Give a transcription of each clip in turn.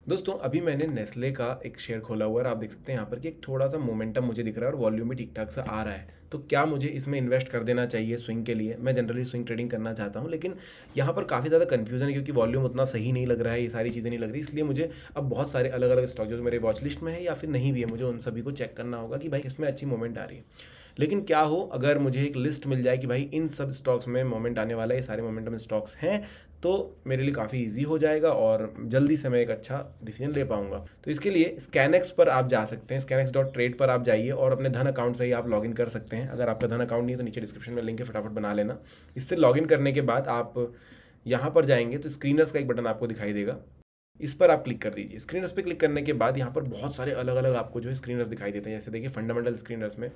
दोस्तों अभी मैंने नेस्ले का एक शेयर खोला हुआ है और आप देख सकते हैं यहाँ पर कि एक थोड़ा सा मोमेंटम मुझे दिख रहा है और वॉल्यूम भी ठीक ठाक सा आ रहा है। तो क्या मुझे इसमें इन्वेस्ट कर देना चाहिए स्विंग के लिए? मैं जनरली स्विंग ट्रेडिंग करना चाहता हूँ, लेकिन यहाँ पर काफ़ी ज़्यादा कन्फ्यूजन है क्योंकि वॉल्यूम उतना सही नहीं लग रहा है, ये सारी चीज़ें नहीं लग रही। इसलिए मुझे अब बहुत सारे अलग अलग स्टॉक जो मेरे वॉच लिस्ट में है या फिर नहीं भी है, मुझे उन सभी को चेक करना होगा कि भाई इसमें अच्छी मोमेंट आ रही है। लेकिन क्या हो अगर मुझे एक लिस्ट मिल जाए कि भाई इन सब स्टॉक्स में मोमेंट आने वाला है, ये सारे मोमेंटम स्टॉक्स हैं, तो मेरे लिए काफ़ी इजी हो जाएगा और जल्दी से मैं एक अच्छा डिसीजन ले पाऊंगा। तो इसके लिए स्कैनएक्स पर आप जा सकते हैं, scanx.trade पर आप जाइए और अपने धन अकाउंट से ही आप लॉगिन कर सकते हैं। अगर आपका धन अकाउंट नहीं है तो नीचे डिस्क्रिप्शन में लिंक है, फटाफट बना लेना। इससे लॉगिन करने के बाद आप यहाँ पर जाएंगे तो स्क्रीनर्स का एक बटन आपको दिखाई देगा, इस पर आप क्लिक कर दीजिए। स्क्रीनर्स पे क्लिक करने के बाद यहाँ पर बहुत सारे अलग अलग आपको जो है स्क्रीनर्स दिखाई देते हैं। जैसे देखिए फंडामेंटल स्क्रीनर्स में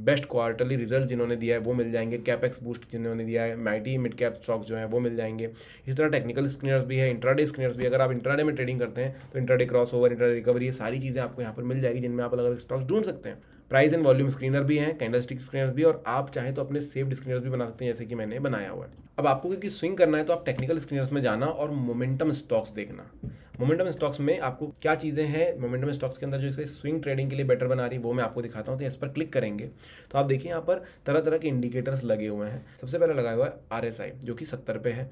बेस्ट क्वार्टरली रिजल्ट जिन्होंने दिया है वो मिल जाएंगे, कैपेक्स बूस्ट जिन्होंने दिया है, माइटी मिड कैप स्टॉक्स जो है वो मिल जाएंगे। इसी तरह टेक्निकल स्क्रीनर्स भी है, इंट्राडे स्क्रीनर्स भी। अगर आप इंट्राडे में ट्रेडिंग करते हैं तो intraday cross over, intraday recovery, ये सारी चीज़ें आपको यहाँ पर मिल जाएगी जिनमें आप अलग अलग स्टॉक्स ढूंढ सकते हैं। प्राइस एंड वॉल्यूम स्क्रीनर भी हैं, कैंडलस्टिक स्क्रीनर्स भी, और आप चाहें तो अपने सेव्ड स्क्रीनर्स भी बना सकते हैं जैसे कि मैंने बनाया हुआ है। अब आपको क्योंकि स्विंग करना है तो आप टेक्निकल स्क्रीनर्स में जाना और मोमेंटम स्टॉक्स देखना। मोमेंटम स्टॉक्स में आपको क्या चीज़ें हैं मोमेंटम स्टॉक्स के अंदर जो इसे स्विंग ट्रेडिंग के लिए बेटर बना रही है वो मैं आपको दिखाता हूँ। तो इस पर क्लिक करेंगे तो आप देखिए यहाँ पर तरह तरह के इंडिकेटर्स लगे हुए हैं। सबसे पहले लगा हुआ है RSI जो कि 70 पे है,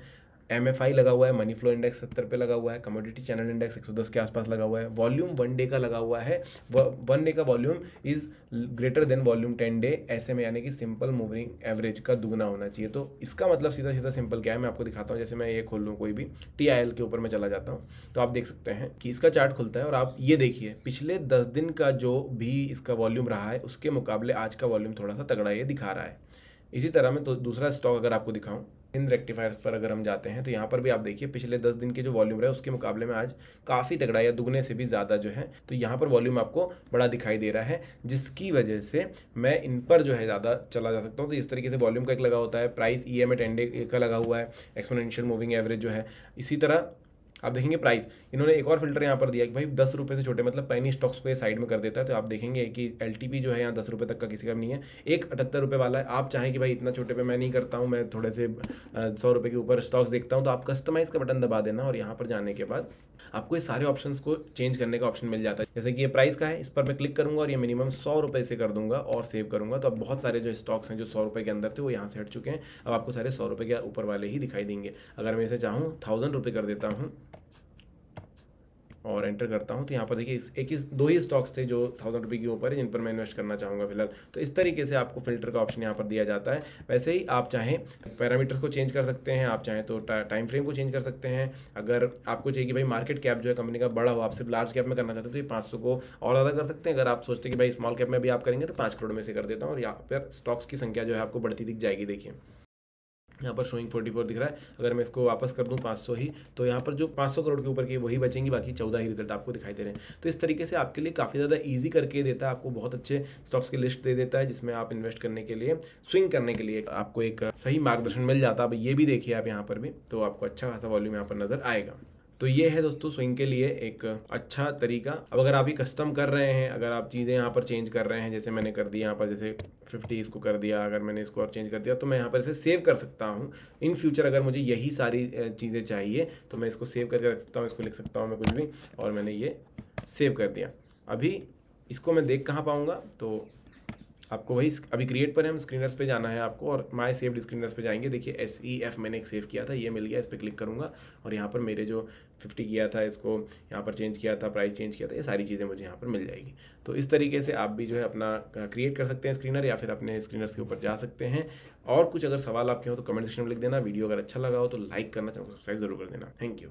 MFI लगा हुआ है, मनी फ्लो इंडेक्स 70 पे लगा हुआ है, कमोडिटी चैनल इंडेक्स 110 के आसपास लगा हुआ है, वॉल्यूम 1 डे का लगा हुआ है, 1 डे का volume is greater than volume 10 day SMA यानी कि सिंपल मूविंग एवरेज का दुगना होना चाहिए। तो इसका मतलब सीधा सीधा सिंपल क्या है मैं आपको दिखाता हूँ। जैसे मैं ये खोल लूँ कोई भी TIL के ऊपर मैं चला जाता हूँ तो आप देख सकते हैं कि इसका चार्ट खुलता है और आप ये देखिए पिछले 10 दिन का जो भी इसका वॉल्यूम रहा है उसके मुकाबले आज का वॉल्यूम थोड़ा सा तगड़ा ये दिखा रहा है। इसी तरह मैं तो दूसरा स्टॉक अगर आपको दिखाऊं, इन रेक्टिफायर्स पर अगर हम जाते हैं तो यहाँ पर भी आप देखिए पिछले 10 दिन के जो वॉल्यूम रहे उसके मुकाबले में आज काफ़ी तगड़ा या दुगने से भी ज़्यादा जो है, तो यहाँ पर वॉल्यूम आपको बड़ा दिखाई दे रहा है जिसकी वजह से मैं इन पर जो है ज़्यादा चला जा सकता हूँ। तो इस तरीके से वॉल्यूम का एक लगा होता है, प्राइस EMA 10 डे का लगा हुआ है, एक्सपोनेंशियल मूविंग एवरेज जो है। इसी तरह आप देखेंगे प्राइस, इन्होंने एक और फिल्टर यहाँ पर दिया कि भाई 10 रुपये से छोटे मतलब पेनी स्टॉक्स को ये साइड में कर देता है। तो आप देखेंगे कि LTP जो है यहाँ 10 रुपये तक का किसी का नहीं है, एक 78 रुपये वाला है। आप चाहें कि भाई इतना छोटे पे मैं नहीं करता हूँ, मैं थोड़े से 100 रुपये के ऊपर स्टॉक्स देखता हूँ, तो आप कस्टमाइज़ का बटन दबा देना और यहाँ पर जाने के बाद आपको ये सारे ऑप्शंस को चेंज करने का ऑप्शन मिल जाता है। जैसे कि ये प्राइस का है, इस पर मैं क्लिक करूंगा और ये मिनिमम 100 रुपये से कर दूंगा और सेव करूंगा। तो अब बहुत सारे जो स्टॉक्स हैं जो 100 रुपये के अंदर थे वो यहाँ से हट चुके हैं। अब आपको सारे 100 रुपये के ऊपर वाले ही दिखाई देंगे। अगर मैं इसे चाहूँ 1000 रुपये कर देता हूँ और एंटर करता हूँ तो यहाँ पर देखिए एक ही दो ही स्टॉक्स थे जो 1000 रुपये के ऊपर है जिन पर मैं इन्वेस्ट करना चाहूँगा फिलहाल। तो इस तरीके से आपको फिल्टर का ऑप्शन यहाँ पर दिया जाता है। वैसे ही आप चाहें पैरामीटर्स को चेंज कर सकते हैं, आप चाहें तो टाइम फ्रेम को चेंज कर सकते हैं। अगर आपको चाहिए कि भाई मार्केट कैप जो है कंपनी का बड़ा हो, आप सिर्फ लार्ज कैप में करना चाहते हैं तो ये 500 को और ज़्यादा कर सकते हैं। अगर आप सोचते हैं कि भाई स्मॉल कैप में भी आप करेंगे तो 5 करोड़ में से कर देता हूँ और यहाँ पर स्टॉक्स की संख्या जो है आपको बढ़ती दिख जाएगी। देखिए यहाँ पर शोइंग 44 दिख रहा है। अगर मैं इसको वापस कर दूँ 500 ही, तो यहाँ पर जो 500 करोड़ के ऊपर के वही बचेंगी, बाकी 14 ही रिजल्ट आपको दिखाई दे रहे हैं। तो इस तरीके से आपके लिए काफ़ी ज़्यादा इजी करके देता है, आपको बहुत अच्छे स्टॉक्स की लिस्ट दे देता है जिसमें आप इन्वेस्ट करने के लिए, स्विंग करने के लिए आपको एक सही मार्गदर्शन मिल जाता है। अब ये भी देखिए आप यहाँ पर भी, तो आपको अच्छा खासा वॉल्यूम यहाँ पर नजर आएगा। तो ये है दोस्तों स्विंग के लिए एक अच्छा तरीका। अब अगर आप ही कस्टम कर रहे हैं, अगर आप चीज़ें यहाँ पर चेंज कर रहे हैं, जैसे मैंने कर दिया यहाँ पर, जैसे 50 इसको कर दिया, अगर मैंने इसको और चेंज कर दिया तो मैं यहाँ पर इसे सेव कर सकता हूँ। इन फ्यूचर अगर मुझे यही सारी चीज़ें चाहिए तो मैं इसको सेव करके रख सकता हूँ। इसको लिख सकता हूँ मैं कुछ भी और मैंने ये सेव कर दिया। अभी इसको मैं देख कहाँ पाऊँगा, तो आपको वही अभी क्रिएट पर है, हम स्क्रीनर्स पे जाना है आपको और माय सेव्ड स्क्रीनर्स पे जाएंगे। देखिए SEF मैंने एक सेव किया था, ये मिल गया, इस पर क्लिक करूंगा और यहाँ पर मेरे जो 50 किया था इसको यहाँ पर चेंज किया था, प्राइस चेंज किया था, ये सारी चीज़ें मुझे यहाँ पर मिल जाएगी। तो इस तरीके से आप भी जो है अपना क्रिएट कर सकते हैं स्क्रीनर या फिर अपने स्क्रीनर्स के ऊपर जा सकते हैं। और कुछ अगर सवाल आपके हो तो कमेंट सेक्शन में लिख देना। वीडियो अगर अच्छा लगा हो तो लाइक करना, चैनल को सब्सक्राइब जरूर कर देना। Thank you.